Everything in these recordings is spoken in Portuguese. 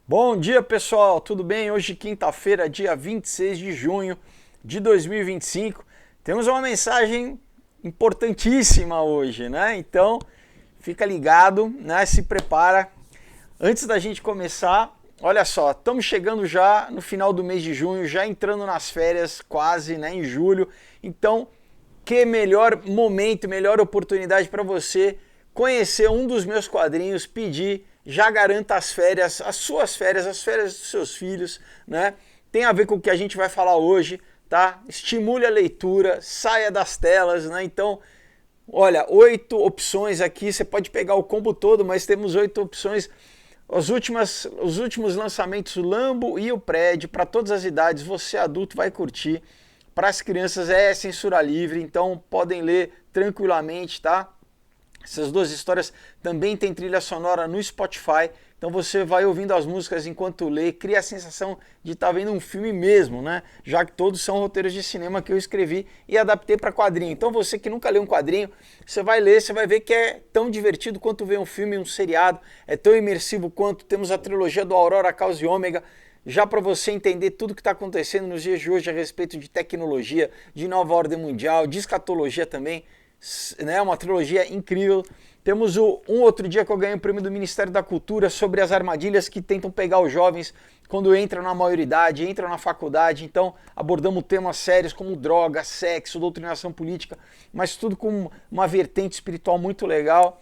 Bom dia, pessoal, tudo bem? Hoje, quinta-feira, dia 26 de junho de 2025. Temos uma mensagem importantíssima hoje, né? Então, fica ligado, né? Se prepara. Antes da gente começar, olha só, estamos chegando já no final do mês de junho, já entrando nas férias quase, né, em julho. Então, que melhor momento, melhor oportunidade para você conhecer um dos meus quadrinhos, pedir, já garanta as férias, as suas férias, as férias dos seus filhos, né? Tem a ver com o que a gente vai falar hoje, tá? Estimule a leitura, saia das telas, né? Então, olha, 8 opções aqui, você pode pegar o combo todo, mas temos 8 opções. Os últimos lançamentos, o Lambo e o Prédio, para todas as idades, você adulto vai curtir. Para as crianças é censura livre, então podem ler tranquilamente, tá? Essas duas histórias também tem trilha sonora no Spotify, então você vai ouvindo as músicas enquanto lê, cria a sensação de estar vendo um filme mesmo, né? Já que todos são roteiros de cinema que eu escrevi e adaptei para quadrinho. Então você que nunca leu um quadrinho, você vai ler, você vai ver que é tão divertido quanto ver um filme, um seriado, é tão imersivo quanto temos a trilogia do Aurora, Caos e Ômega, já para você entender tudo que está acontecendo nos dias de hoje a respeito de tecnologia, de nova ordem mundial, de escatologia também, né, uma trilogia incrível. Temos um outro dia que eu ganhei o prêmio do Ministério da Cultura sobre as armadilhas que tentam pegar os jovens quando entram na maioridade, entram na faculdade. Então abordamos temas sérios como droga, sexo, doutrinação política, mas tudo com uma vertente espiritual muito legal.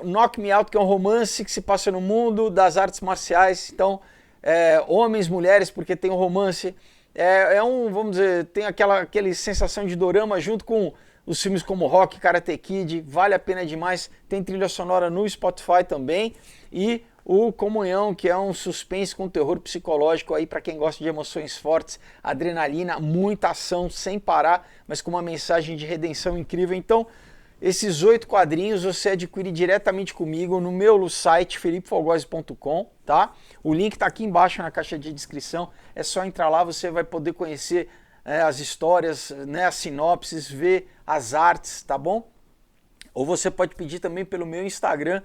Knock Me Out, que é um romance que se passa no mundo das artes marciais. Então, homens, mulheres, porque tem um romance. Vamos dizer, tem aquela sensação de dorama junto com os filmes como Rock, Karate Kid, vale a pena demais. Tem trilha sonora no Spotify também. E o Comunhão, que é um suspense com terror psicológico aí para quem gosta de emoções fortes, adrenalina, muita ação sem parar, mas com uma mensagem de redenção incrível. Então, esses 8 quadrinhos você adquire diretamente comigo no meu site felipefogose.com, tá? O link está aqui embaixo na caixa de descrição, é só entrar lá, você vai poder conhecer as histórias, né, as sinopses, ver as artes, tá bom? Ou você pode pedir também pelo meu Instagram,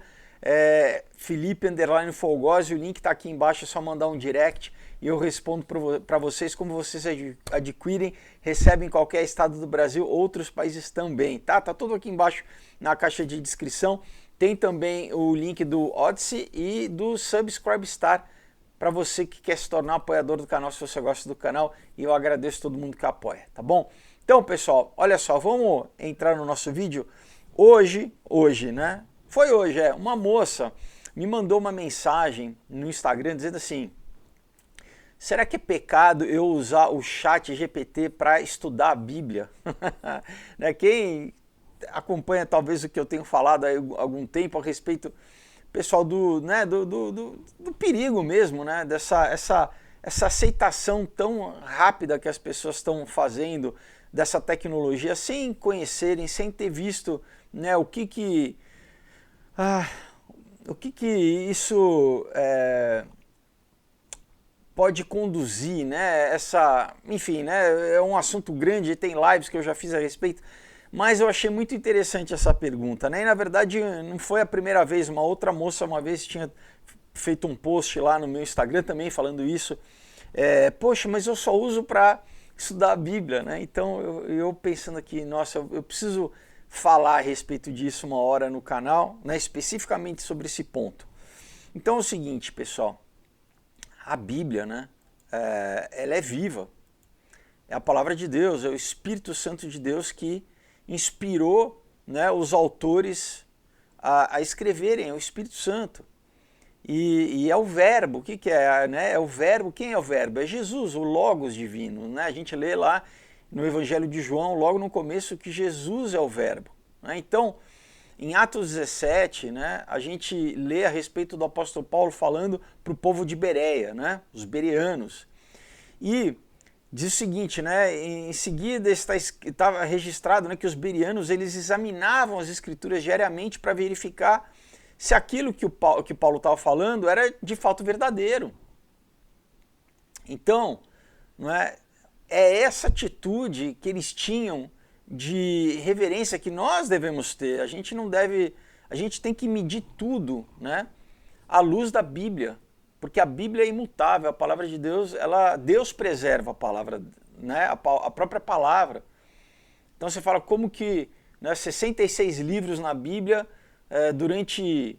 Felipe_Fogose, o link está aqui embaixo, é só mandar um direct e eu respondo para vocês como vocês adquirem, recebem em qualquer estado do Brasil, outros países também, tá? Tá tudo aqui embaixo na caixa de descrição. Tem também o link do Odyssey e do Subscribestar para você que quer se tornar apoiador do canal, se você gosta do canal, e eu agradeço todo mundo que apoia, tá bom? Então, pessoal, olha só, vamos entrar no nosso vídeo. Hoje, né? Foi hoje, uma moça me mandou uma mensagem no Instagram dizendo assim: será que é pecado eu usar o chat GPT para estudar a Bíblia? Né? Quem acompanha talvez o que eu tenho falado há algum tempo a respeito, pessoal, do perigo mesmo, né? Essa aceitação tão rápida que as pessoas estão fazendo dessa tecnologia sem conhecerem, sem ter visto, né, o que isso pode conduzir, né? Enfim, né? É um assunto grande, tem lives que eu já fiz a respeito, mas eu achei muito interessante essa pergunta, né? E na verdade não foi a primeira vez, uma outra moça uma vez tinha feito um post lá no meu Instagram também falando isso. Poxa, mas eu só uso para estudar a Bíblia, né? Então eu pensando aqui, nossa, eu preciso falar a respeito disso uma hora no canal, né? Especificamente sobre esse ponto. Então é o seguinte, pessoal, a Bíblia, né? Ela é viva, é a palavra de Deus, é o Espírito Santo de Deus que inspirou, né, os autores a escreverem, é o Espírito Santo. E é o verbo, o que é? Né? É o verbo, quem é o verbo? É Jesus, o Logos divino. Né? A gente lê lá no Evangelho de João, logo no começo, que Jesus é o verbo. Né? Então, em Atos 17, né, a gente lê a respeito do apóstolo Paulo falando para o povo de Bereia, né, os bereanos. E diz o seguinte, né, em seguida estava registrado, né, que os bereanos eles examinavam as escrituras diariamente para verificar se aquilo que Paulo estava falando era de fato verdadeiro. Então, não é essa atitude que eles tinham de reverência que nós devemos ter. A gente não deve, a gente tem que medir tudo, né, à luz da Bíblia. porque a Bíblia é imutável, a palavra de Deus, Deus preserva a palavra, né, a própria palavra. Então você fala como que, né, 66 livros na Bíblia, durante,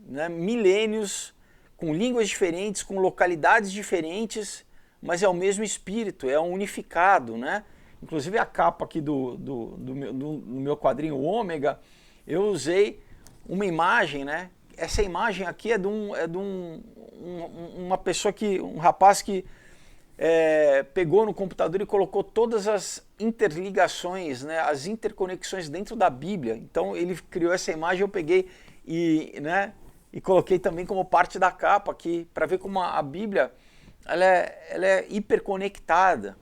né, milênios, com línguas diferentes, com localidades diferentes, mas é o mesmo espírito, é um unificado, né? Inclusive a capa aqui do meu quadrinho Ômega, eu usei uma imagem, né? Essa imagem aqui é de uma pessoa um rapaz que pegou no computador e colocou todas as interligações, né, as interconexões dentro da Bíblia. Então ele criou essa imagem, eu peguei né, e coloquei também como parte da capa aqui, para ver como a Bíblia ela é hiperconectada.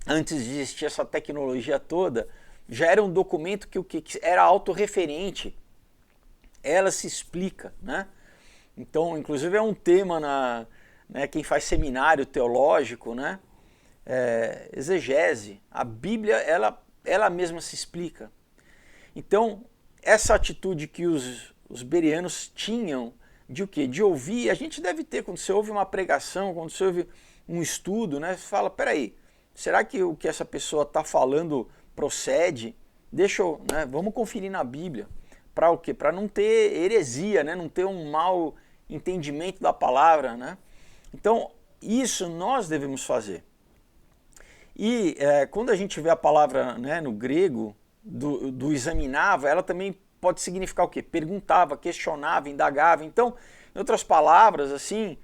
Antes de existir essa tecnologia toda, já era um documento que era autorreferente. Ela se explica, né? Então, inclusive é um tema né, quem faz seminário teológico, né? Exegese. A Bíblia, ela mesma se explica. Então, essa atitude que os bereanos tinham de o quê? De ouvir, a gente deve ter, quando você ouve uma pregação, quando você ouve um estudo, né? Você fala, peraí, será que o que essa pessoa está falando procede? Né, vamos conferir na Bíblia. Para o quê? Para não ter heresia, né? Não ter um mau entendimento da palavra, né? Então, isso nós devemos fazer. E quando a gente vê a palavra, né, no grego, do examinava, ela também pode significar o quê? Perguntava, questionava, indagava. Então, em outras palavras, assim,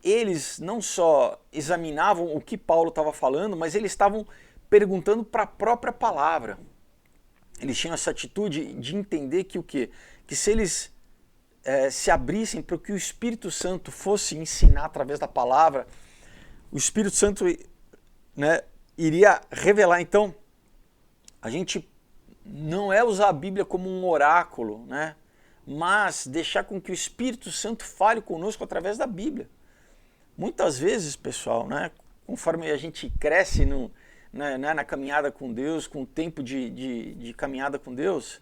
eles não só examinavam o que Paulo estava falando, mas eles estavam perguntando para a própria palavra. Eles tinham essa atitude de entender que o quê? Que se eles se abrissem para o que o Espírito Santo fosse ensinar através da palavra, o Espírito Santo, né, iria revelar. Então, a gente não é usar a Bíblia como um oráculo, né, mas deixar com que o Espírito Santo fale conosco através da Bíblia. Muitas vezes, pessoal, né, conforme a gente cresce na caminhada com Deus, com o tempo de caminhada com Deus,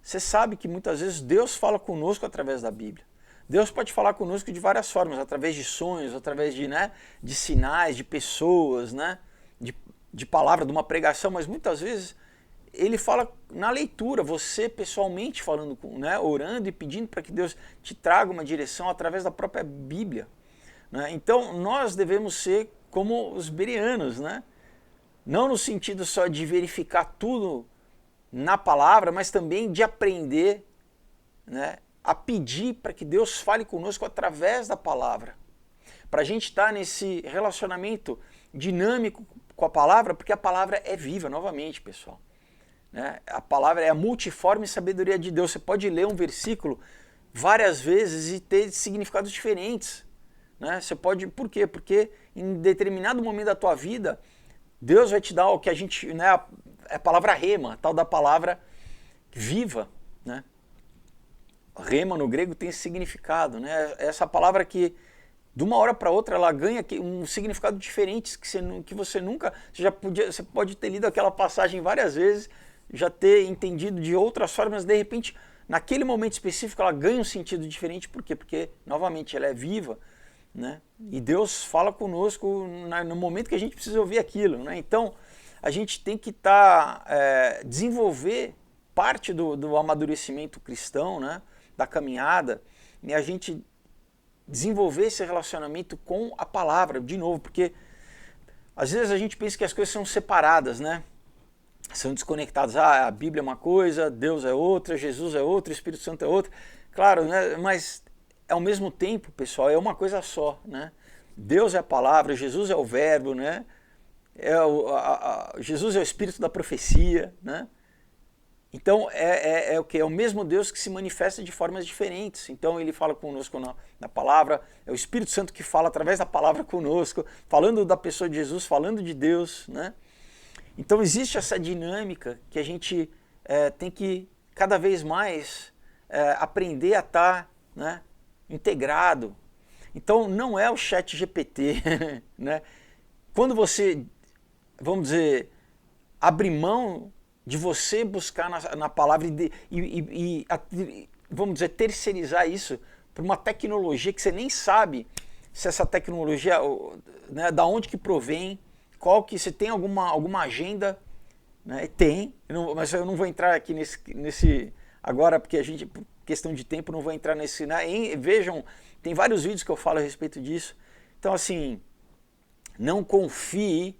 você sabe que muitas vezes Deus fala conosco através da Bíblia. Deus pode falar conosco de várias formas, através de sonhos, através de sinais, de pessoas, né, de palavra, de uma pregação, mas muitas vezes Ele fala na leitura, você pessoalmente falando, né, orando e pedindo para que Deus te traga uma direção através da própria Bíblia. Né? Então nós devemos ser como os bereanos, né? Não no sentido só de verificar tudo na palavra, mas também de aprender, né, a pedir para que Deus fale conosco através da palavra. Para a gente estar nesse relacionamento dinâmico com a palavra, porque a palavra é viva, novamente, pessoal. Né? A palavra é a multiforme sabedoria de Deus. Você pode ler um versículo várias vezes e ter significados diferentes. Né? Você pode, por quê? Porque em determinado momento da tua vida, Deus vai te dar o que a gente, né, a palavra rema, a tal da palavra viva, né? Rema no grego tem esse significado, né? Essa palavra que de uma hora para outra ela ganha um significado diferente que você nunca, você pode ter lido aquela passagem várias vezes, já ter entendido de outras formas, de repente, naquele momento específico ela ganha um sentido diferente, por quê? Porque novamente ela é viva. Né? E Deus fala conosco no momento que a gente precisa ouvir aquilo. Né? Então, a gente tem que desenvolver parte do amadurecimento cristão, né? Da caminhada, e a gente desenvolver esse relacionamento com a palavra, de novo, porque às vezes a gente pensa que as coisas são separadas, né? São desconectadas. A Bíblia é uma coisa, Deus é outra, Jesus é outra, o Espírito Santo é outra. Claro, né? Mas ao mesmo tempo, pessoal, é uma coisa só, né? Deus é a palavra, Jesus é o verbo, né? Jesus é o espírito da profecia, né? Então é o que? É o mesmo Deus que se manifesta de formas diferentes. Então ele fala conosco na palavra, é o Espírito Santo que fala através da palavra conosco, falando da pessoa de Jesus, falando de Deus, né? Então existe essa dinâmica que a gente tem que cada vez mais aprender a estar, né, integrado. Então não é o chat GPT, né? Quando você, vamos dizer, abre mão de você buscar na palavra e vamos dizer, terceirizar isso por uma tecnologia que você nem sabe se essa tecnologia, né, da onde que provém, qual que, se tem alguma agenda, né? Tem, mas eu não vou entrar aqui nesse agora, porque a gente, por questão de tempo, não vou entrar nesse, né? Vejam, tem vários vídeos que eu falo a respeito disso. Então, assim, não confie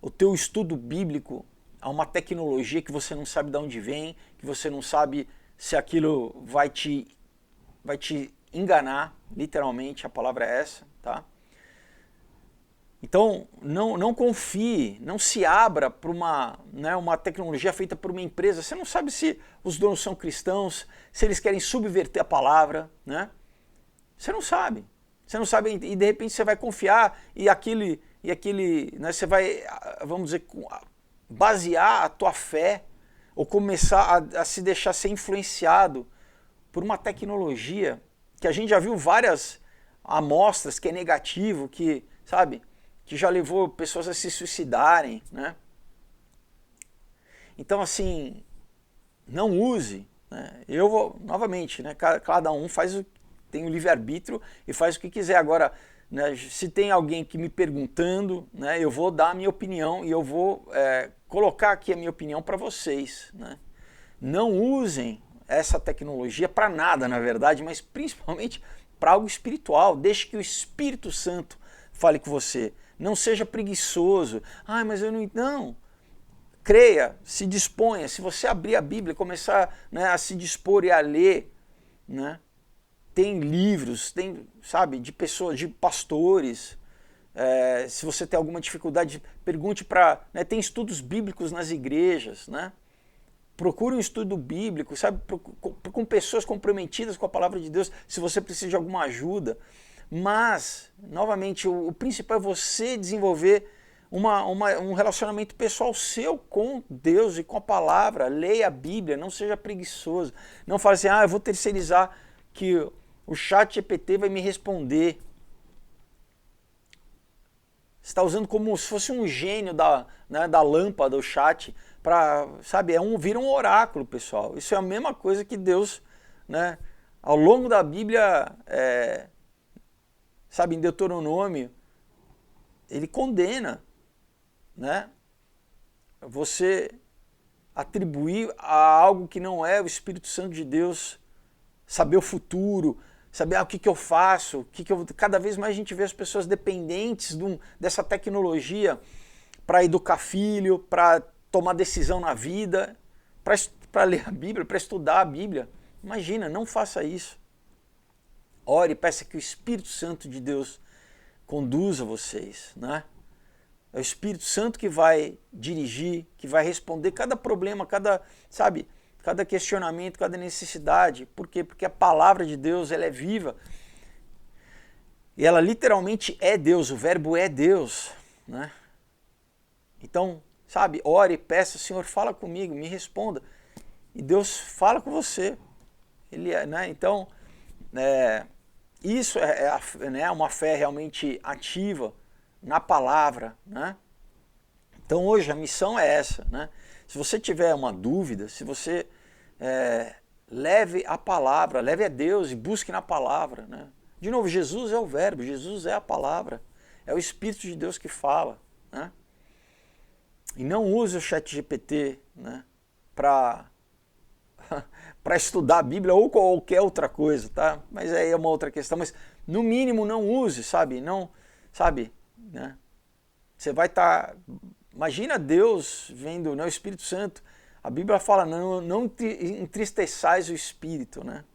o teu estudo bíblico a uma tecnologia que você não sabe de onde vem, que você não sabe se aquilo vai te enganar, literalmente, a palavra é essa, tá? Então, não confie, não se abra para uma tecnologia feita por uma empresa. Você não sabe se os donos são cristãos, se eles querem subverter a palavra, né? Você não sabe. Você não sabe, e de repente você vai confiar e aquele, né, você vai, vamos dizer, basear a tua fé ou começar a se deixar ser influenciado por uma tecnologia que a gente já viu várias amostras que é negativo, que, sabe, que já levou pessoas a se suicidarem, né? Então, assim, não use, né? Eu vou, novamente, né, cada um tem o livre-arbítrio e faz o que quiser. Agora, né, se tem alguém que me perguntando, né, eu vou dar a minha opinião e eu vou colocar aqui a minha opinião para vocês, né? Não usem essa tecnologia para nada, na verdade, mas principalmente para algo espiritual. Deixe que o Espírito Santo fale com você. Não seja preguiçoso. Ah, mas eu não... Não. Creia, se disponha. Se você abrir a Bíblia e começar, né, a se dispor e a ler, né, tem livros, tem, sabe, de pessoas, de pastores. Se você tem alguma dificuldade, pergunte para... Né, tem estudos bíblicos nas igrejas, né? Procure um estudo bíblico, sabe, com pessoas comprometidas com a palavra de Deus, se você precisa de alguma ajuda. Mas, novamente, o principal é você desenvolver um relacionamento pessoal seu com Deus e com a palavra. Leia a Bíblia, não seja preguiçoso. Não fale assim, eu vou terceirizar que o chat GPT vai me responder. Você está usando como se fosse um gênio da lâmpada, do chat, para, sabe, vira um oráculo, pessoal. Isso é a mesma coisa que Deus, né, ao longo da Bíblia, sabe, em Deuteronômio, ele condena, né, você atribuir a algo que não é o Espírito Santo de Deus, saber o futuro, saber o que eu faço, cada vez mais a gente vê as pessoas dependentes dessa tecnologia para educar filho, para tomar decisão na vida, para ler a Bíblia, para estudar a Bíblia. Imagina, não faça isso. Ore, peça que o Espírito Santo de Deus conduza vocês, né? É o Espírito Santo que vai dirigir, que vai responder cada problema, cada questionamento, cada necessidade. Por quê? Porque a palavra de Deus, ela é viva. E ela literalmente é Deus, o verbo é Deus, né? Então, sabe, ore, peça, Senhor, fala comigo, me responda. E Deus fala com você. Né? Então, isso é uma fé realmente ativa na palavra, né? Então hoje a missão é essa, né? Se você tiver uma dúvida, se você leve a palavra, leve a Deus e busque na palavra, né? De novo, Jesus é o verbo, Jesus é a palavra, é o Espírito de Deus que fala, né? E não use o chat GPT, né, para estudar a Bíblia ou qualquer outra coisa, tá? Mas aí é uma outra questão, mas no mínimo não use, sabe? Não, sabe, né? Você vai estar... Imagina Deus vendo, né, o Espírito Santo. A Bíblia fala, não entristeçais o Espírito, né?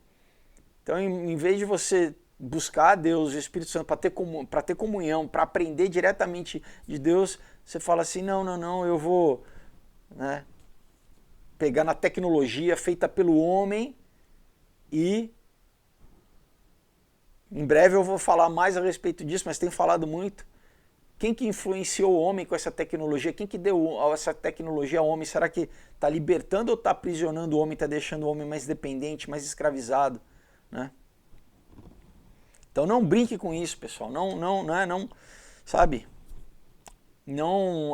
Então, em vez de você buscar a Deus e o Espírito Santo para ter comunhão, para aprender diretamente de Deus, você fala assim, não, eu vou, né, pegar na tecnologia feita pelo homem e em breve eu vou falar mais a respeito disso, mas tenho falado muito. Quem que influenciou o homem com essa tecnologia? Quem que deu essa tecnologia ao homem? Será que está libertando ou está aprisionando o homem, está deixando o homem mais dependente, mais escravizado, né? Então não brinque com isso, pessoal. Não, sabe? Não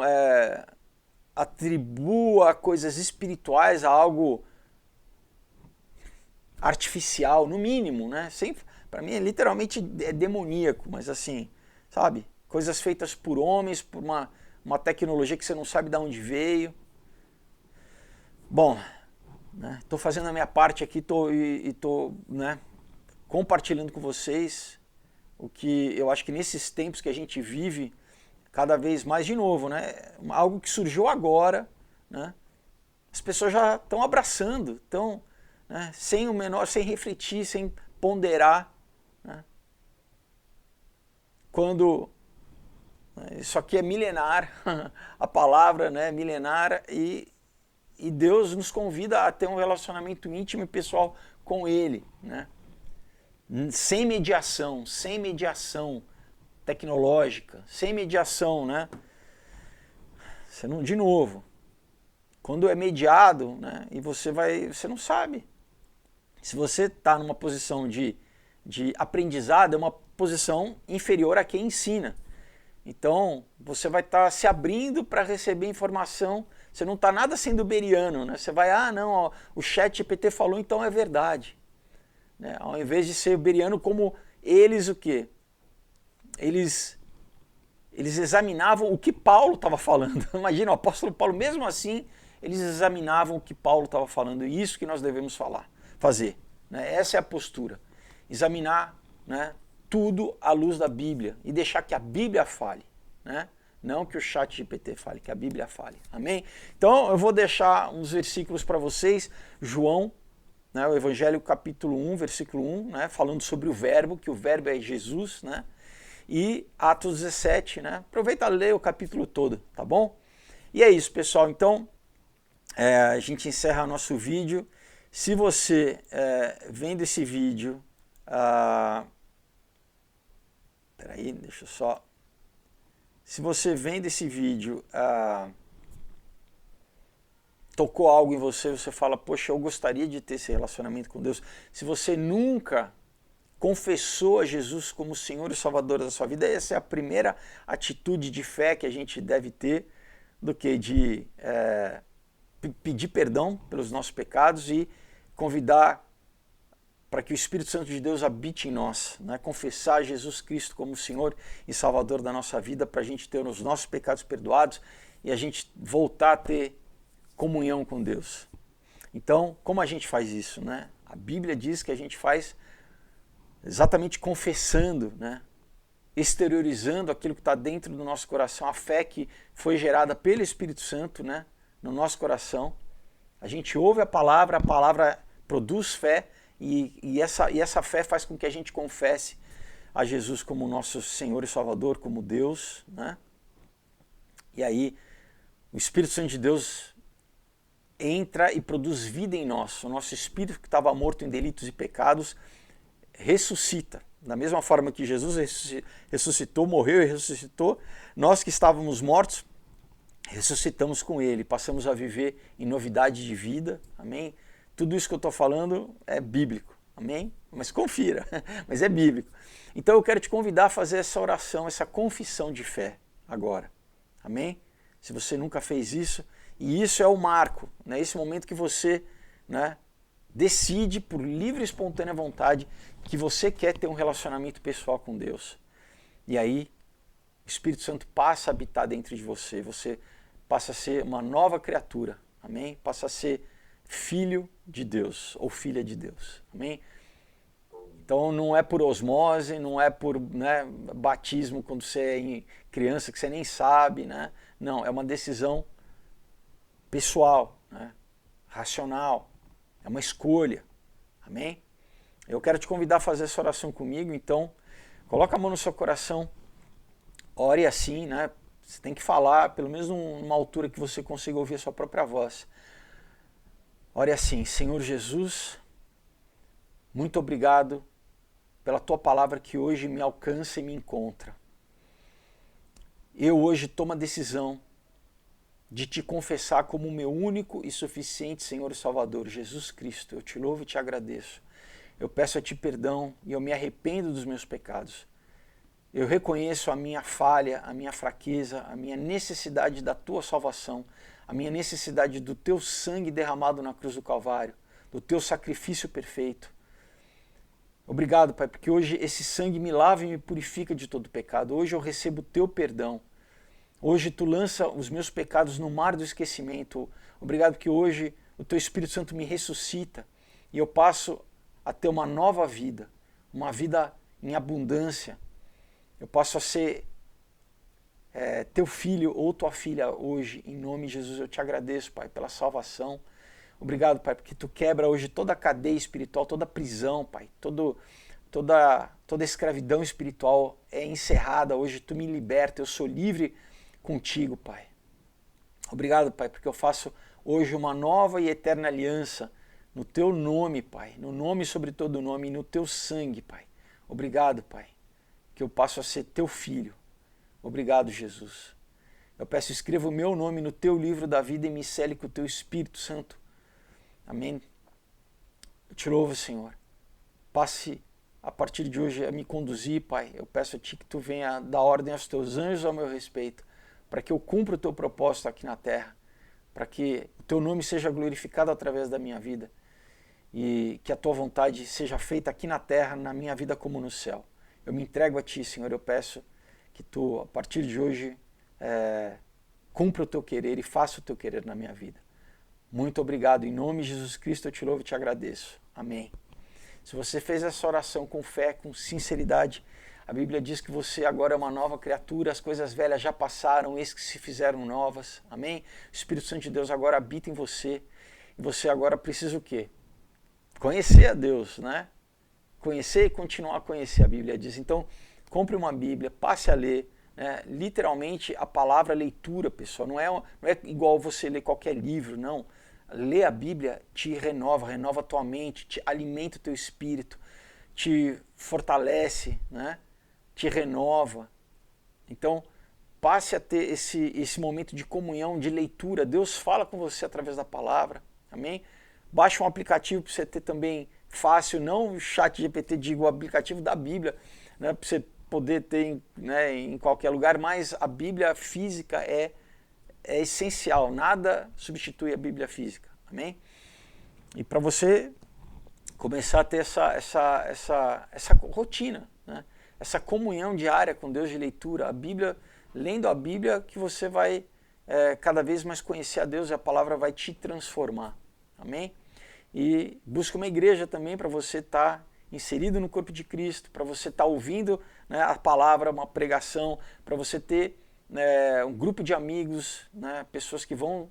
atribua coisas espirituais a algo artificial, no mínimo, né? Para mim é literalmente demoníaco, mas assim, sabe? Coisas feitas por homens, por uma tecnologia que você não sabe de onde veio. Bom, né, tô fazendo a minha parte aqui tô, né, compartilhando com vocês o que eu acho que nesses tempos que a gente vive, cada vez mais de novo, né, algo que surgiu agora, né, as pessoas já estão abraçando, estão, né, sem refletir, sem ponderar, né, quando isso aqui é milenar, a palavra, né, milenar, e Deus nos convida a ter um relacionamento íntimo e pessoal com Ele, né? Sem mediação tecnológica, sem mediação, né? Você não, de novo, quando é mediado, né, e você não sabe. Se você está numa posição de aprendizado, é uma posição inferior a quem ensina. Então, você vai estar se abrindo para receber informação. Você não está nada sendo beriano, né? Você vai, não, ó, o ChatGPT falou, então é verdade. Né? Ao invés de ser beriano, como eles o quê? Eles examinavam o que Paulo estava falando. Imagina, o apóstolo Paulo, mesmo assim, eles examinavam o que Paulo estava falando. E isso que nós devemos fazer. Né? Essa é a postura. Examinar, né, tudo à luz da Bíblia e deixar que a Bíblia fale, né? Não que o ChatGPT fale, que a Bíblia fale. Amém? Então eu vou deixar uns versículos para vocês. João, né, o Evangelho capítulo 1, versículo 1, né, falando sobre o verbo, que o verbo é Jesus, né? E Atos 17, né? Aproveita e lê o capítulo todo, tá bom? E é isso, pessoal. Então, a gente encerra nosso vídeo. Se você, vendo esse vídeo... Peraí, deixa eu só... Se você vendo esse vídeo tocou algo em você, você fala, poxa, eu gostaria de ter esse relacionamento com Deus. Se você nunca confessou a Jesus como Senhor e Salvador da sua vida, essa é a primeira atitude de fé que a gente deve ter, do que de pedir perdão pelos nossos pecados e convidar para que o Espírito Santo de Deus habite em nós, né? Confessar Jesus Cristo como Senhor e Salvador da nossa vida, para a gente ter os nossos pecados perdoados e a gente voltar a ter comunhão com Deus. Então, como a gente faz isso, né? A Bíblia diz que a gente faz exatamente confessando, né? Exteriorizando aquilo que está dentro do nosso coração, a fé que foi gerada pelo Espírito Santo, né? No nosso coração. A gente ouve a palavra produz fé, e essa fé faz com que a gente confesse a Jesus como nosso Senhor e Salvador, como Deus, né? E aí o Espírito Santo de Deus entra e produz vida em nós. O nosso espírito que estava morto em delitos e pecados ressuscita. Da mesma forma que Jesus ressuscitou, morreu e ressuscitou, nós que estávamos mortos, ressuscitamos com Ele, passamos a viver em novidade de vida, amém? Tudo isso que eu estou falando é bíblico, amém? Mas confira, mas é bíblico. Então eu quero te convidar a fazer essa oração, essa confissão de fé agora, amém? Se você nunca fez isso, e isso é o marco, né? Esse momento que você, né, decide por livre e espontânea vontade que você quer ter um relacionamento pessoal com Deus. E aí o Espírito Santo passa a habitar dentro de você, você passa a ser uma nova criatura, amém? Passa a ser filho de Deus ou filha de Deus, amém? Então não é por osmose, não é por, né, batismo quando você é criança que você nem sabe, né? Não, é uma decisão pessoal, né? Racional, é uma escolha, amém? Eu quero te convidar a fazer essa oração comigo, então coloca a mão no seu coração, ore assim, né? Você tem que falar, pelo menos numa altura que você consiga ouvir a sua própria voz. Ore assim, Senhor Jesus, muito obrigado pela Tua palavra que hoje me alcança e me encontra. Eu hoje tomo a decisão de Te confessar como o meu único e suficiente Senhor e Salvador, Jesus Cristo. Eu Te louvo e Te agradeço. Eu peço a Ti perdão e eu me arrependo dos meus pecados. Eu reconheço a minha falha, a minha fraqueza, a minha necessidade da Tua salvação, a minha necessidade do Teu sangue derramado na cruz do Calvário, do Teu sacrifício perfeito. Obrigado, Pai, porque hoje esse sangue me lava e me purifica de todo pecado. Hoje eu recebo o teu perdão. Hoje tu lança os meus pecados no mar do esquecimento. Obrigado que hoje o teu Espírito Santo me ressuscita e eu passo a ter uma nova vida, uma vida em abundância. Eu passo a ser teu filho ou tua filha hoje, em nome de Jesus. Eu te agradeço, Pai, pela salvação. Obrigado, Pai, porque tu quebra hoje toda a cadeia espiritual, toda a prisão, Pai, toda escravidão espiritual é encerrada. Hoje tu me liberta, eu sou livre contigo, Pai. Obrigado, Pai, porque eu faço hoje uma nova e eterna aliança no teu nome, Pai, no nome sobre todo nome e no teu sangue, Pai. Obrigado, Pai, que eu passo a ser teu filho. Obrigado, Jesus. Eu peço, escreva o meu nome no teu livro da vida e me cele com o teu Espírito Santo. Amém. Eu te louvo, Senhor. Passe a partir de hoje a me conduzir, Pai. Eu peço a Ti que Tu venha dar ordem aos Teus anjos ao meu respeito, para que eu cumpra o Teu propósito aqui na terra, para que o Teu nome seja glorificado através da minha vida e que a Tua vontade seja feita aqui na terra, na minha vida como no céu. Eu me entrego a Ti, Senhor. Eu peço que Tu, a partir de hoje, cumpra o Teu querer e faça o Teu querer na minha vida. Muito obrigado. Em nome de Jesus Cristo eu te louvo e te agradeço. Amém. Se você fez essa oração com fé, com sinceridade, a Bíblia diz que você agora é uma nova criatura, as coisas velhas já passaram, eis que se fizeram novas. Amém? O Espírito Santo de Deus agora habita em você. E você agora precisa o quê? Conhecer a Deus, né? Conhecer e continuar a conhecer, a Bíblia diz. Então, compre uma Bíblia, passe a ler. Literalmente a palavra leitura, pessoal, não é igual você ler qualquer livro, não. Ler a Bíblia te renova a tua mente, te alimenta o teu espírito, te fortalece, né? Te renova. Então, passe a ter esse momento de comunhão, de leitura. Deus fala com você através da palavra, amém? Baixe um aplicativo para você ter também fácil, não o ChatGPT, digo o aplicativo da Bíblia, né? Para você poder ter, né, em qualquer lugar, mas a Bíblia física é essencial, nada substitui a Bíblia física, amém? E para você começar a ter essa rotina, né? Essa comunhão diária com Deus de leitura, a Bíblia, lendo a Bíblia, que você vai cada vez mais conhecer a Deus e a palavra vai te transformar, amém? E busca uma igreja também para você estar inserido no corpo de Cristo, para você estar ouvindo, né, a palavra, uma pregação, para você ter um grupo de amigos, né, pessoas que vão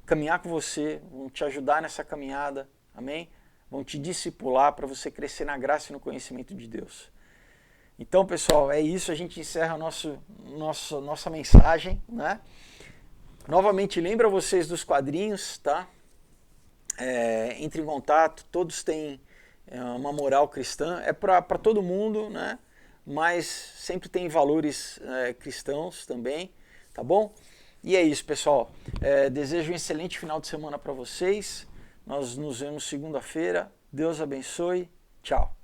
caminhar com você, vão te ajudar nessa caminhada, amém? Vão te discipular para você crescer na graça e no conhecimento de Deus. Então, pessoal, é isso, a gente encerra nossa mensagem, né? Novamente, lembra vocês dos quadrinhos, tá? Entre em contato, todos têm uma moral cristã, é para todo mundo, né? Mas sempre tem valores cristãos também, tá bom? E é isso, pessoal. Desejo um excelente final de semana para vocês. Nós nos vemos segunda-feira. Deus abençoe. Tchau.